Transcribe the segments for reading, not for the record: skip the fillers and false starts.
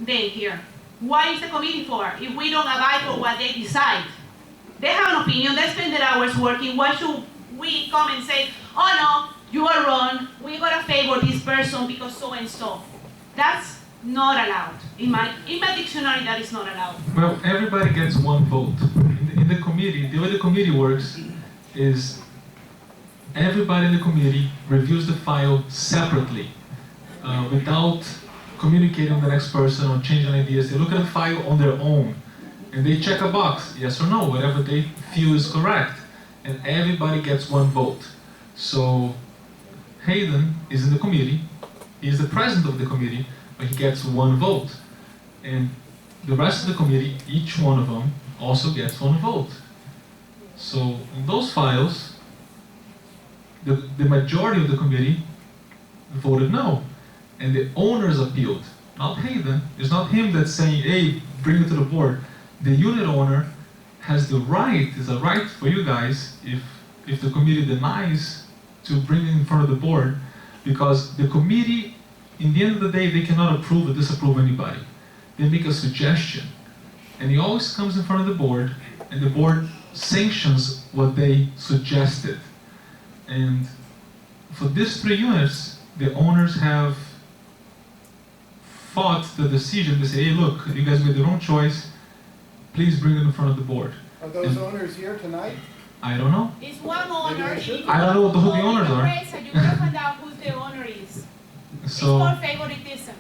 day here. What is the committee for if we don't abide for what they decide? They have an opinion, they spend their hours working. Why should we come and say, oh no, you are wrong, we're gonna favor this person because so and so? That's not allowed. In my dictionary, that is not allowed. Well, everybody gets one vote. In the committee, the way the committee works is everybody in the committee reviews the file separately, without communicating with the next person or changing ideas. They look at the file on their own and they check a box, yes or no, whatever they feel is correct. And everybody gets one vote. So Hayden is in the committee, he's the president of the committee, but he gets one vote. And the rest of the committee, each one of them, also gets one vote. So in those files, the majority of the committee voted no. And the owners appealed, not Hayden. It's not him that's saying, hey, bring it to the board. The unit owner has the right, it's a right for you guys, if the committee denies to bring it in front of the board, because the committee, in the end of the day, they cannot approve or disapprove anybody. They make a suggestion, and it always comes in front of the board, and the board sanctions what they suggested. And for these 3 units, the owners have fought the decision. They say, hey, look, you guys made the wrong choice. Please bring it in front of the board. Are those owners here tonight? I don't know. It's one owner. I don't know who the owners are. You're gonna find out who the owner is. It's So, called favoritism.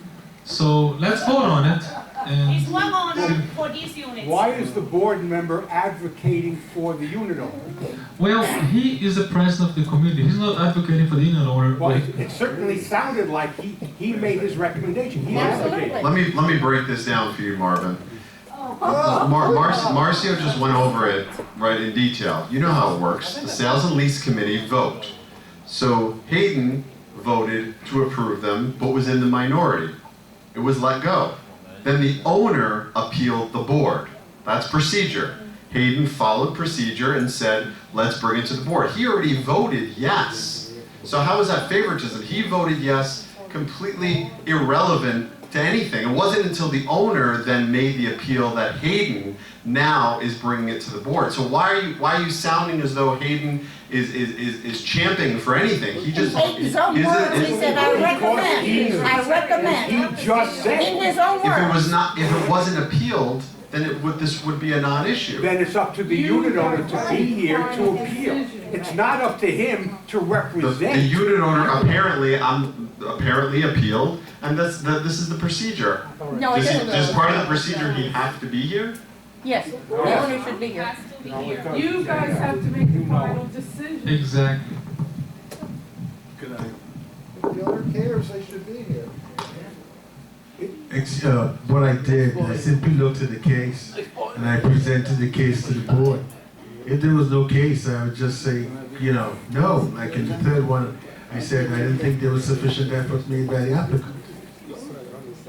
so let's vote on it. It's And one owner for these units. Why is the board member advocating for the unit owner? well, he is the president of the committee. He's not advocating for the unit owner. Well, But it certainly sounded like he made his recommendation. He advocated. Let me break this down for you, Marvin. Marcio just went over it right in detail. You know how it works. The Sales and Lease Committee vote. So Hayden voted to approve them, but was in the minority. It was let go. Then the owner appealed the board. That's procedure. Hayden followed procedure and said, let's bring it to the board. He already voted yes. So how is that favoritism? He voted yes, completely irrelevant to anything. It wasn't until the owner then made the appeal that Hayden now is bringing it to the board. So why are you sounding as though Hayden is champing for anything? He just In his own words, he said, I recommend. I recommend. He just said. In his own words. if it wasn't appealed, then this would be a non-issue. Then it's up to the unit owner to be here to appeal. It's not up to him to represent. The unit owner apparently appealed, and this is the procedure. No, it doesn't. Does part of the procedure he have to be here? Yes, the owner should be here. Has to be here. You guys have to make the final decision. exactly. If the owner cares, they should be here. What I did, I simply looked at the case and I presented the case to the board. If there was no case, I would just say, no. Like in the third one, I said I didn't think there was sufficient effort made by the applicant.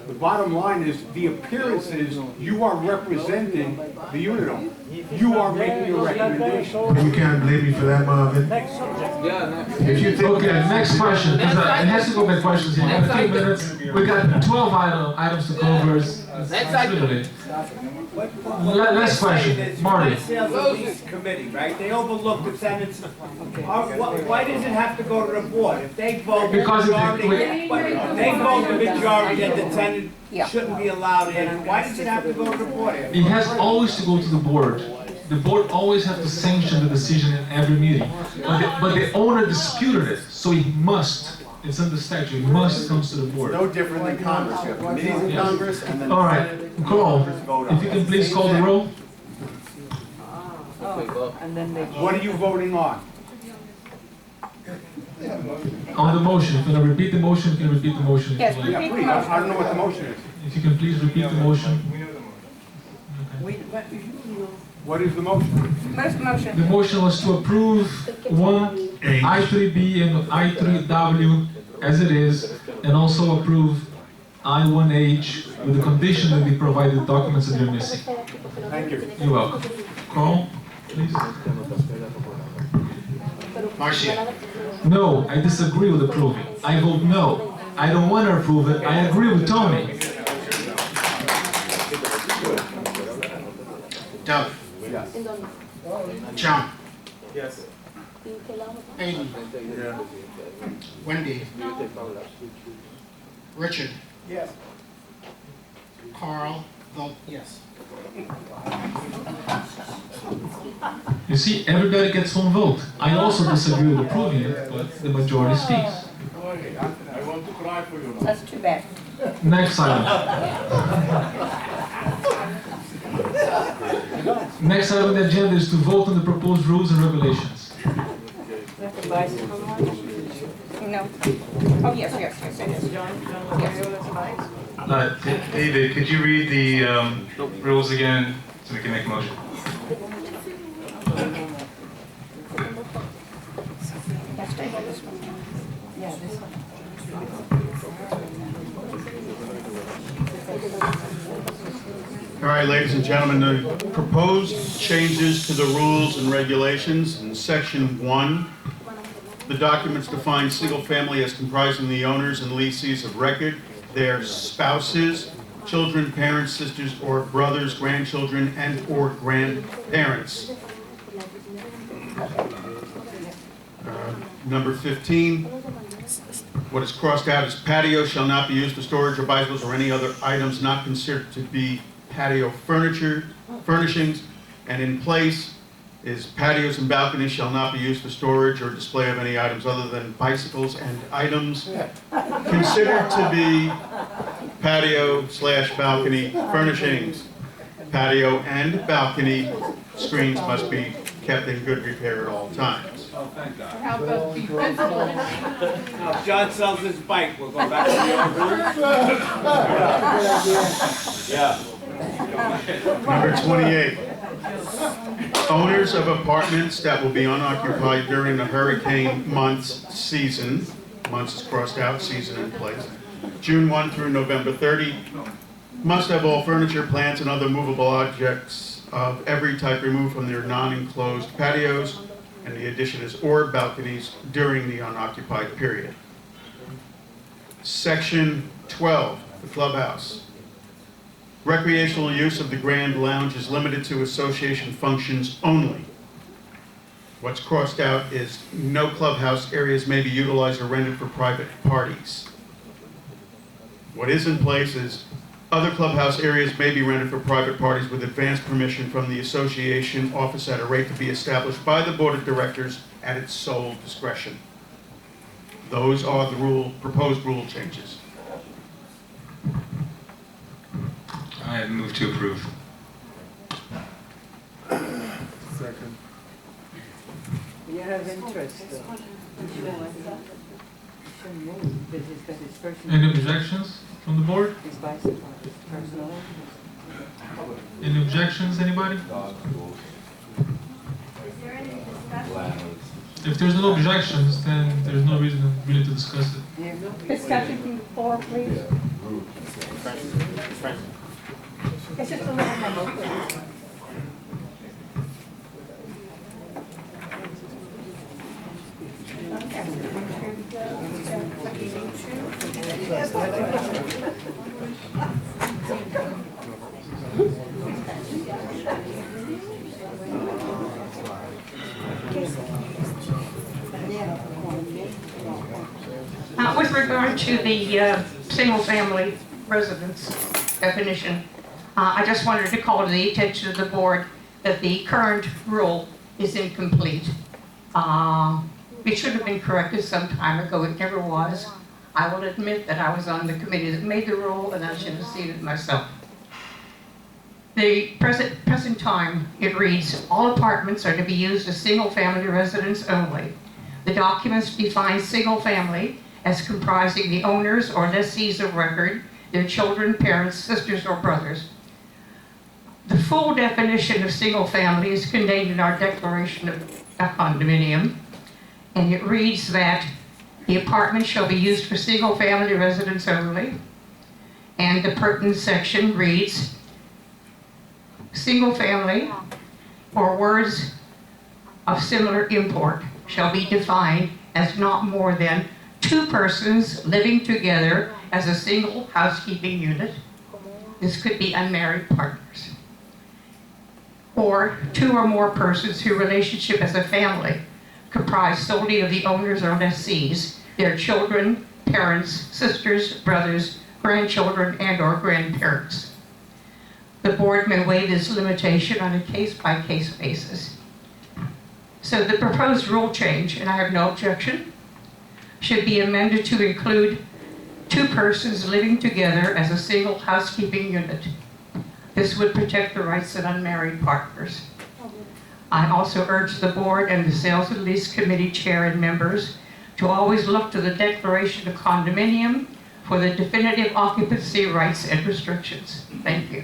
The bottom line is, the appearance is, you are representing the unit owner. You are making a recommendation. But you can't blame me for that, Marvin. If you think Okay, next question. Because it has to go by questions here. We got 2 minutes. We got 12 items to cover. Literally. Last question. Marty. Sales and Lease Committee, right? They overlook the tenants. Why does it have to go to the board? If they vote the Because majority, if they vote the majority that the tenant shouldn't be allowed in, why does it have to go to the board? It has always to go to the board. The board always has to sanction the decision in every meeting. But the owner disputed it, so he must. It's in the statute. It must come to the board. No different than Congress. You have committees in Congress and then. All right, call. If you can please call the roll. What are you voting on? On the motion. If you're going to repeat the motion, you can repeat the motion. Yes, If you like. Yeah, please, I don't know what the motion is. If you can please repeat the motion. What is the motion? First The motion. motion was to approve I3B and I3W as it is, and also approve I1H with the condition that they provide the documents that they're missing. Thank you. You're welcome. Carl, please. Marcia. No, I disagree with approving. I vote no. I don't want to approve it. I agree with Tony. Deli. Yes. John. Yes. Hayden. Wendy. Richard. Yes. Carl. Vote yes. You see, everybody gets one vote. I also disagree with approving it, but the majority speaks. I want to cry for you now. That's too bad. Next item. Next item on the agenda is to vote on the proposed rules and regulations. No. Oh, yes, yes, yes, it is. David, could you read the rules again so we can make a motion? Let's table this one. Yeah, this one. All right, ladies and gentlemen, the proposed changes to the rules and regulations in Section 1. The documents define single family as comprising the owners and lessees of record, their spouses, children, parents, sisters, or brothers, grandchildren, and/or grandparents. Number 15, what is crossed out is patio shall not be used for storage of bicycles or any other items not considered to be patio furnishings, and in place is patios and balconies shall not be used for storage or display of any items other than bicycles and items considered to be patio/balcony furnishings. Patio and balcony screens must be kept in good repair at all times. How about be visible? Now, if John sells his bike, we'll go back to the old rules. Number 28. Owners of apartments that will be unoccupied during the hurricane months season, months is crossed out, season in place, June 1 through November 30, must have all furniture, plants, and other movable objects of every type removed from their non-enclosed patios, and the addition is or balconies during the unoccupied period. Section 12, the clubhouse. Recreational use of the Grand Lounge is limited to association functions only. What's crossed out is no clubhouse areas may be utilized or rented for private parties. What is in place is other clubhouse areas may be rented for private parties with advance permission from the association office at a rate to be established by the board of directors at its sole discretion. Those are the proposed rule changes. I move to approve. Second. You have interest, though. Any objections from the board? His bicycle, his personal. Any objections, anybody? If there's no objections, then there's no reason really to discuss it. Discussion from the floor, please. It's just a little memo, please. With regard to the single-family residence definition, I just wanted to call to the attention of the board that the current rule is incomplete. It should have been corrected some time ago. It never was. I will admit that I was on the committee that made the rule, and I should have seen it myself. The present time, it reads, all apartments are to be used as single-family residence only. The documents define single-family as comprising the owners or lessees of record, their children, parents, sisters, or brothers. The full definition of single-family is contained in our declaration of a condominium, and it reads that the apartment shall be used for single-family residence only, and the pertinent section reads, single-family or words of similar import shall be defined as not more than 2 persons living together as a single housekeeping unit. This could be unmarried partners. or two or more persons whose relationship as a family comprised solely of the owners or lessees, their children, parents, sisters, brothers, grandchildren, and/or grandparents. The board may waive this limitation on a case-by-case basis. So the proposed rule change, and I have no objection, should be amended to include two persons living together as a single housekeeping unit. This would protect the rights of unmarried partners. I also urge the board and the Sales and Lease Committee chair and members to always look to the Declaration of Condominium for the definitive occupancy rights and restrictions. Thank you.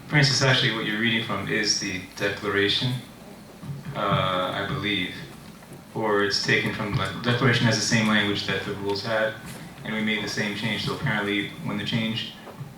Francis, actually what you're reading from is the Declaration, I believe, or it's taken from, the Declaration has the same language that the rules had, and we made the same change. So apparently when the change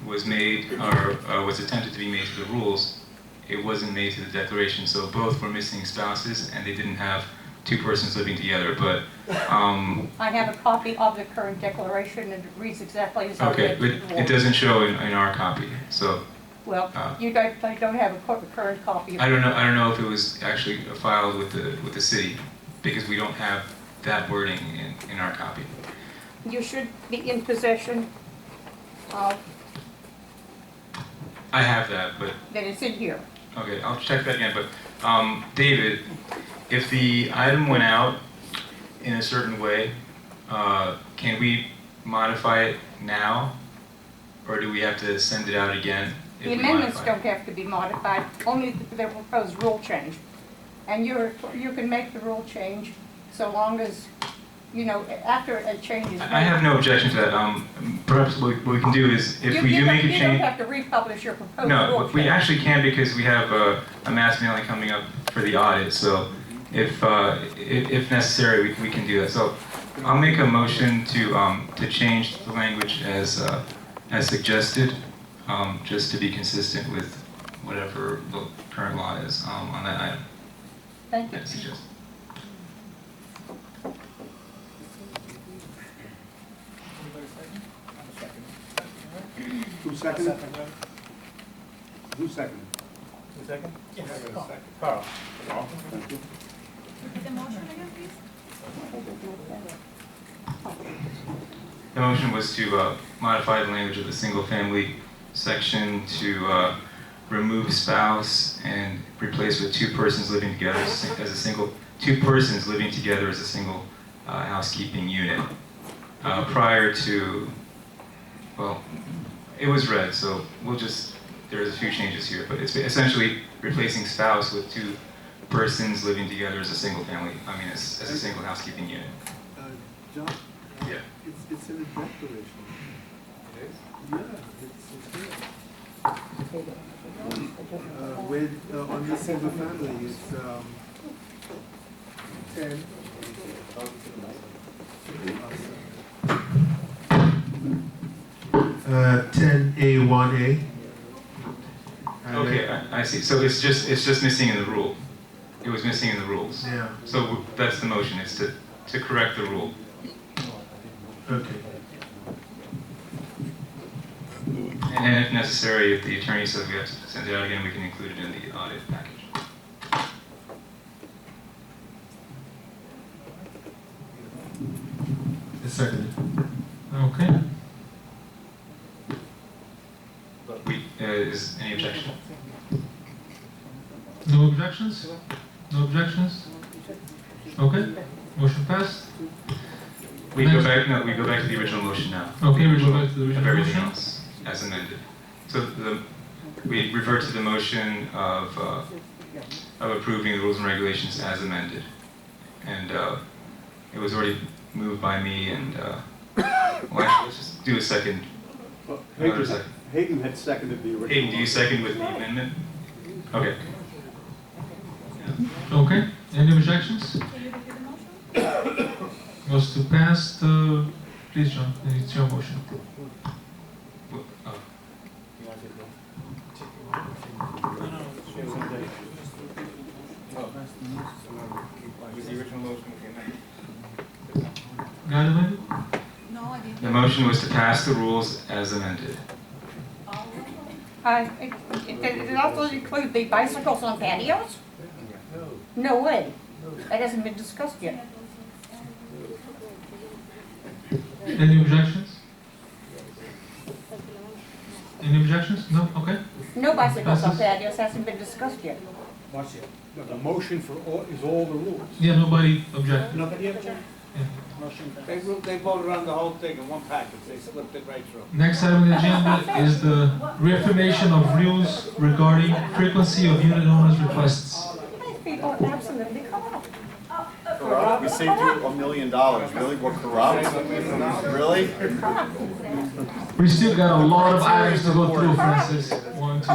was made, or was attempted to be made to the rules, it wasn't made to the Declaration. So both were missing spouses, and they didn't have two persons living together. But I have a copy of the current declaration, and it reads exactly as I okay, read but it doesn't show in our copy. So well, you don't have a current copy of I don't know if it was actually filed with the city, because we don't have that wording in our copy. You should be in possession of I have that, but that. It's in here. okay, I'll check that again. But David, if the item went out in a certain way, can we modify it now, or do we have to send it out again? The amendments don't have to be modified, only the proposed rule change. And you can make the rule change so long as, you know, after a change is made. I have no objection to that. Perhaps what we can do is, if we do make a change... You don't have to republish your proposed rule No, change. we actually can, because we have a mass mailing coming up for the audit. So if necessary, we can do that. So I'll make a motion to change the language as suggested, just to be consistent with whatever the current law is on that item. Thank you. Who seconded? Who seconded? Second? Yes. Carl. The motion again, please? The motion was to modify the language of the single-family section to remove spouse and replace with two persons living together as a single housekeeping unit. Prior to, well, it was read, so there's a few changes here, but it's essentially replacing spouse with two persons living together as a single family, as a single housekeeping unit. John? Yeah. It's in the declaration. It is? Yeah, it's here. On the single family, it's 10. 10A1A. Okay, I see. So it's just missing in the rule. It was missing in the rules. Yeah. So that's the motion. It's to correct the rule. Okay. And then if necessary, if the attorney says we have to send it out again, we can include it in the audit package. Seconded. Okay. Is any objection? No objections? No objections? Okay. Motion passed. We go back to the original motion now. Okay, we go back to the Of original everything motion. else as amended. So we revert to the motion of approving the rules and regulations as amended. And it was already moved by me, and well, actually, let's just do a second. Another second. Hayden had seconded the original. Hayden, do you second with the amendment? Okay. Okay. Any objections? Was to pass the, please John, it's your motion. Oh. Was the original motion Got it, amended? No, I didn't. The motion was to pass the rules as amended. It also include the bicycles on patios? No way. That hasn't been discussed yet. Any objections? Any objections? No? Okay. No bicycles on patios hasn't been discussed yet. Watch it. The motion for all, is all the rules. Yeah, nobody objected. Nobody object? They voted on the whole thing in one package, they slipped it right through. Next item on the agenda is the reaffirmation of rules regarding frequency of unit owners' requests. These people are absolutely corrupt. Corrupt? We saved you $1 million. Really? We're corrupt? Really? We still got a lot of items to go through, Francis. 1, 2.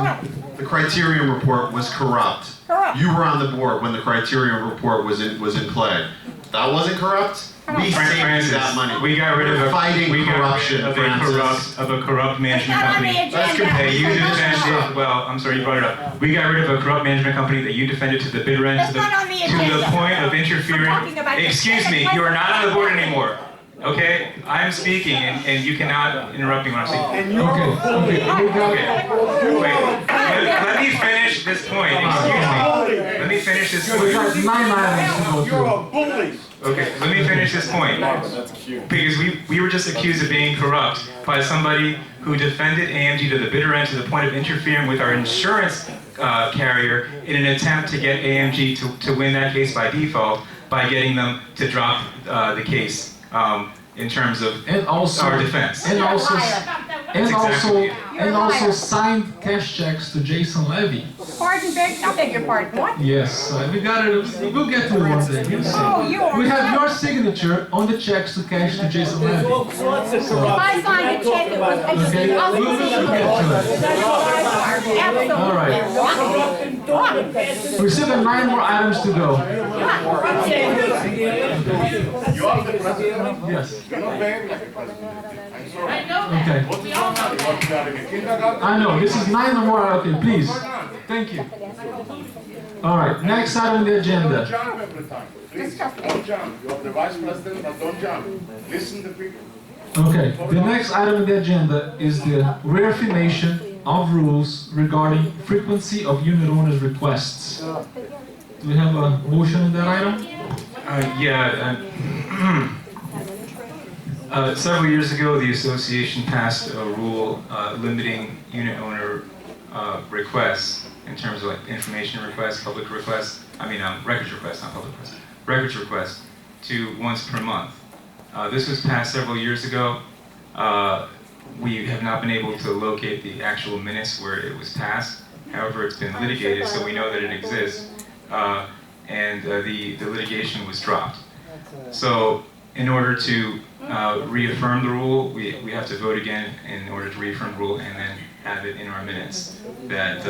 The criterion report was corrupt. Corrupt. You were on the board when the criterion report was in play. That wasn't corrupt? We saved you that money. We got rid of fighting corruption, a corrupt management Not on the company. agenda. That you defended. Well, I'm sorry you brought it up. We got rid of a corrupt management company that you defended to the bitter end, That's not on the to the agenda. point of interfering. I'm talking about the Excuse me, Senate you are not on the board anymore. Okay, I'm speaking, and you cannot interrupt me when I'm speaking. And you're a bully. Okay, wait. Let me finish this point. Excuse me. Let me finish this We got point. 9 items to go You're through. a bully. Okay, let me finish this point. That's cute. Because we were just accused of being corrupt by somebody who defended AMG to the bitter end to the point of interfering with our insurance carrier in an attempt to get AMG to win that case by default by getting them to drop the case in terms of And also, our defense. and also, That's exactly it. and also signed cash checks to Jason Levy. Pardon, I beg your pardon, what? Yes, we got it. We'll get to it one day. You'll see. Oh, you are. We have your signature on the checks to cash to Jason Levy. If I signed a check, it was. Okay, we'll get to it. Absolutely. All right. We still got 9 more items to go. Yes. I know that. Okay. We all know that. I know. This is 9 or more. Okay, please. Thank you. All right. Next item on the agenda. Jump every time. Please, don't jump. You are the vice president, but don't jump. Listen to people. Okay. The next item on the agenda is the reaffirmation of rules regarding frequency of unit owners' requests. Do we have a motion on that item? Several years ago, the association passed a rule limiting unit owner requests in terms of like information requests, public requests. Records requests, not public requests. Records requests to once per month. This was passed several years ago. We have not been able to locate the actual minutes where it was passed. However, it's been litigated, so we know that it exists. And the litigation was dropped. So in order to reaffirm the rule, we have to vote again in order to reaffirm the rule and then have it in our minutes that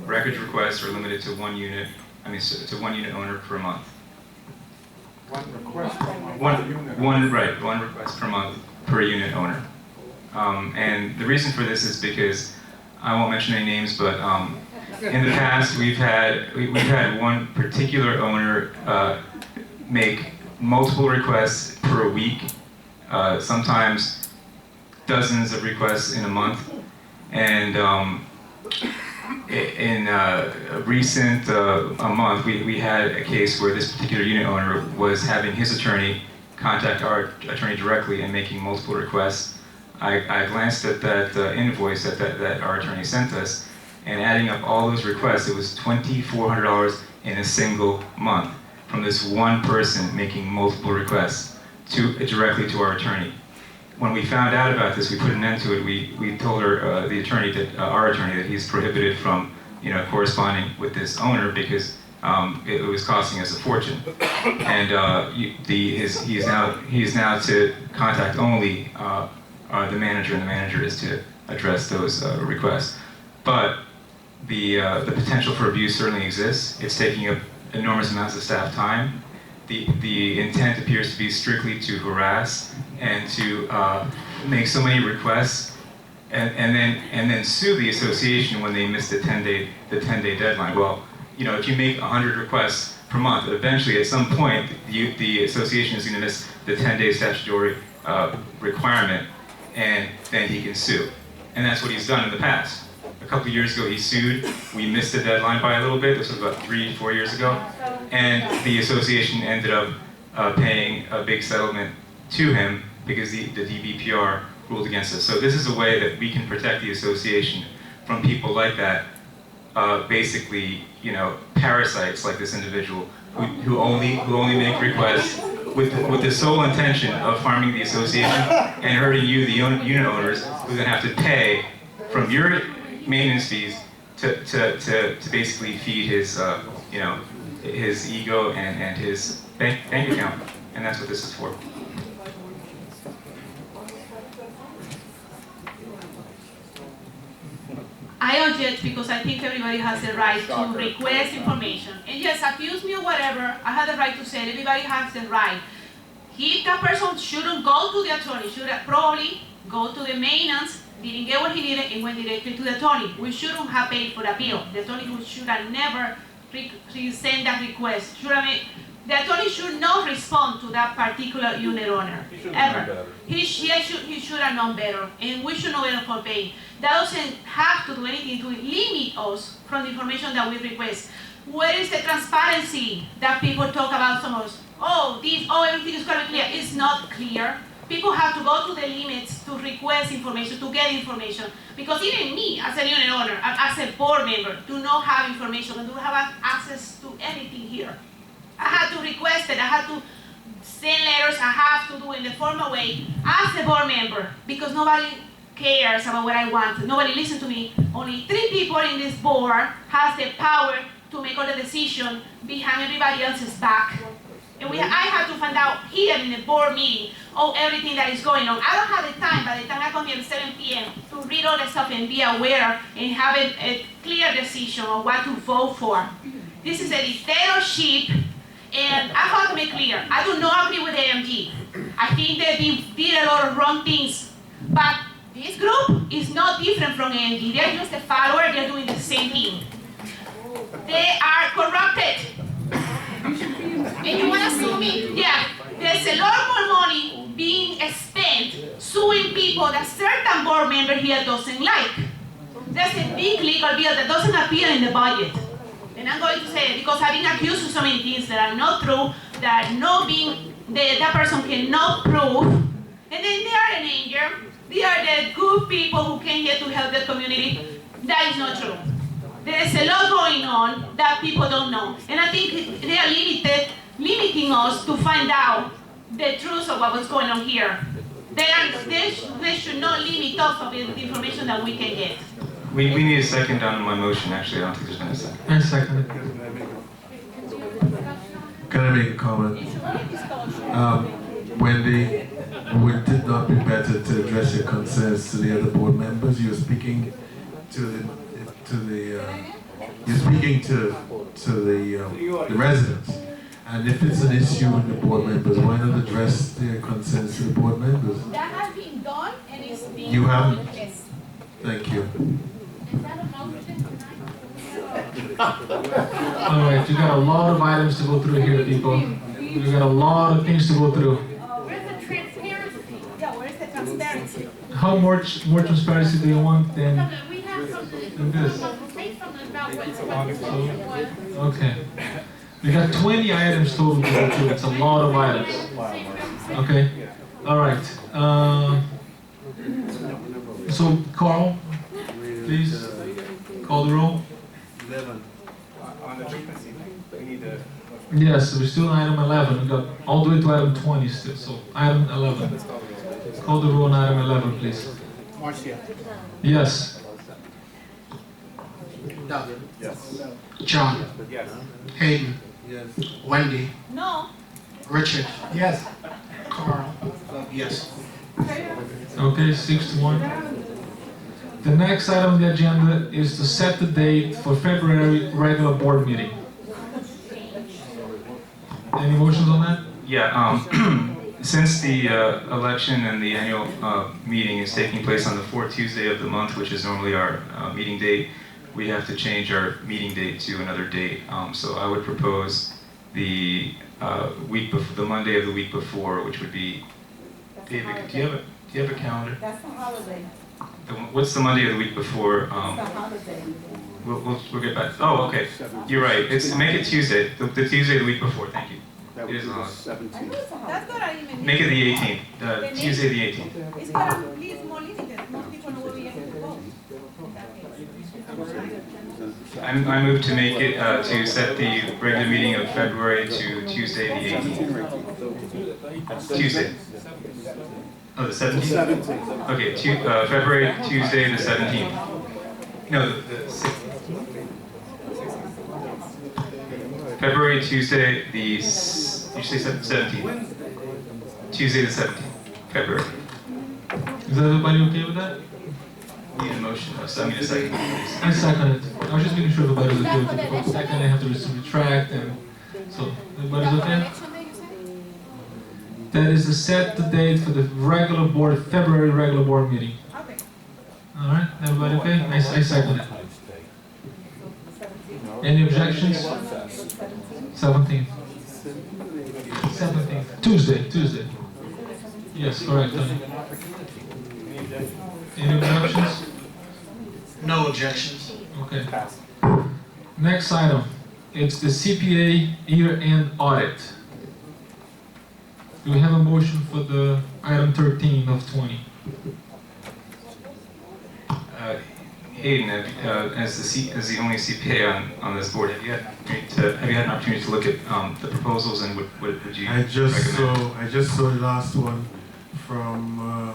records requests are limited to one unit owner per month. One request from One request per month per unit owner. And the reason for this is because, I won't mention any names, but in the past we've had one particular owner make multiple requests per week, sometimes dozens of requests in a month. And in a recent month, we had a case where this particular unit owner was having his attorney contact our attorney directly and making multiple requests. I glanced at that invoice that our attorney sent us, and adding up all those requests, it was $2,400 in a single month from this one person making multiple requests directly to our attorney. When we found out about this, we put an end to it. We told our attorney that he's prohibited from corresponding with this owner because it was costing us a fortune. And he is now to contact only the manager, and the manager is to address those requests. But the potential for abuse certainly exists. It's taking up enormous amounts of staff time. The intent appears to be strictly to harass and to make so many requests and then sue the association when they miss the 10-day deadline. Well, if you make 100 requests per month, eventually at some point the association is going to miss the 10-day statutory requirement, and then he can sue. And that's what he's done in the past. A couple of years ago, he sued. We missed the deadline by a little bit. This was about 3-4 years ago. And the association ended up paying a big settlement to him because the DBPR ruled against us. So this is a way that we can protect the association from people like that, basically, you know, parasites like this individual who only make requests with the sole intention of harming the association and hurting you, the unit owners, who then have to pay from your maintenance fees to basically feed his, you know, his ego and his bank account. And that's what this is for. I object because I think everybody has the right to request information. And yes, accuse me or whatever, I have the right to say it. Everybody has the right. That person shouldn't go to the attorney, should probably go to the maintenance, didn't get what he needed, and went directly to the attorney. We shouldn't have paid for appeal. The attorney should have never sent that request. The attorney should not respond to that particular unit owner, ever. He should have known better, and we should know better for paying. That doesn't have to do anything to limit us from the information that we request. Where is the transparency that people talk about so much? Everything is going to be clear. It's not clear. People have to go to the limits to request information, to get information. Because even me, as a unit owner, as a board member, do not have information and do not have access to anything here. I had to request it, I had to send letters, I have to do it in the formal way as a board member, because nobody cares about what I want. Nobody listens to me. Only 3 people in this board has the power to make all the decision behind everybody else's back. And I had to find out here in the board meeting everything that is going on. I don't have the time by the time I come here at 7 p.m. to read all the stuff and be aware and have a clear decision on what to vote for. This is a dictatorship. And I have to make clear, I do not agree with AMG. I think that they did a lot of wrong things. But this group is not different from AMG. They're just a follower, they're doing the same thing. They are corrupted. And you want to sue me? Yeah. There's a lot more money being spent suing people that certain board member here doesn't like. There's a big legal bill that doesn't appear in the budget. And I'm going to say it because I've been accused of so many things that are not true, that that person cannot prove, and then they are in danger. They are the good people who came here to help the community. That is not true. There is a lot going on that people don't know. And I think they are limiting us to find out the truth of what was going on here. They should not limit us of the information that we can get. We need a second on my motion, actually. I don't think there's been a second. And second. Can I make a comment? Wendy, would it not be better to address your concerns to the other board members? You're speaking to the residents. And if it's an issue with the board members, why not address their concerns to the board members? That has been done and it's being You haven't? Yes. Thank you. Alright, you got a lot of items to go through here, people. You got a lot of things to go through. Where's the transparency? Yeah, where's the transparency? How much more transparency do you want than We have something, this? say something about what's Okay. We got 20 items total to go through. It's a lot of items. Okay. Alright. So, Carl, please call the roll. 11. On the frequency thing, we need to... Yes, we're still on item 11. We got all the way to item 20 still. So, item 11. Call the roll on item 11, please. Marcia. Yes. Doug. Yes. John. Yes. Hayden. Yes. Wendy. No. Richard. Yes. Carl. Yes. Okay, 6-1. The next item on the agenda is to set the date for February regular board meeting. Any motions on that? Yeah, since the election and the annual meeting is taking place on the 4th Tuesday of the month, which is normally our meeting date, we have to change our meeting date to another date. So I would propose the the Monday of the week before, which would be. David, do you have a calendar? That's a holiday. What's the Monday of the week before? We'll get back. Oh, okay. You're right. Make it Tuesday. The Tuesday of the week before. Thank you. That It was is the on. 17th. That's what I even. Make it the 18th. Tuesday the 18th. It's para please more limited. Most people no will be able to vote. I move to make it to set the regular meeting of February to Tuesday the 18th. Tuesday. Oh, the 17th? Okay, February, Tuesday the 17th. No, the 6th. February, Tuesday the, you say 17th. Tuesday the 17th, February. Is everybody okay with that? Need a motion, a second, please. I second it. I was just making sure everybody was okay with it. For a second, I have to retract, and so everybody's okay? That is to set the date for the regular board, February regular board meeting. Okay. All right, everybody okay? I second it. Any objections? 17th. 17th. Tuesday. Yes, correct. Tony. Any objections? No objections. Okay. Next item, it's the CPA year-end audit. Do we have a motion for the item 13 of 20? Hayden, as the only CPA on this board, have you had an opportunity to look at the proposals, and what would you I just recommend? saw the last one from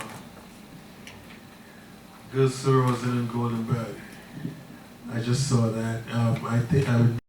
Gus Rosen and Goldenberg. I just saw that. I think I would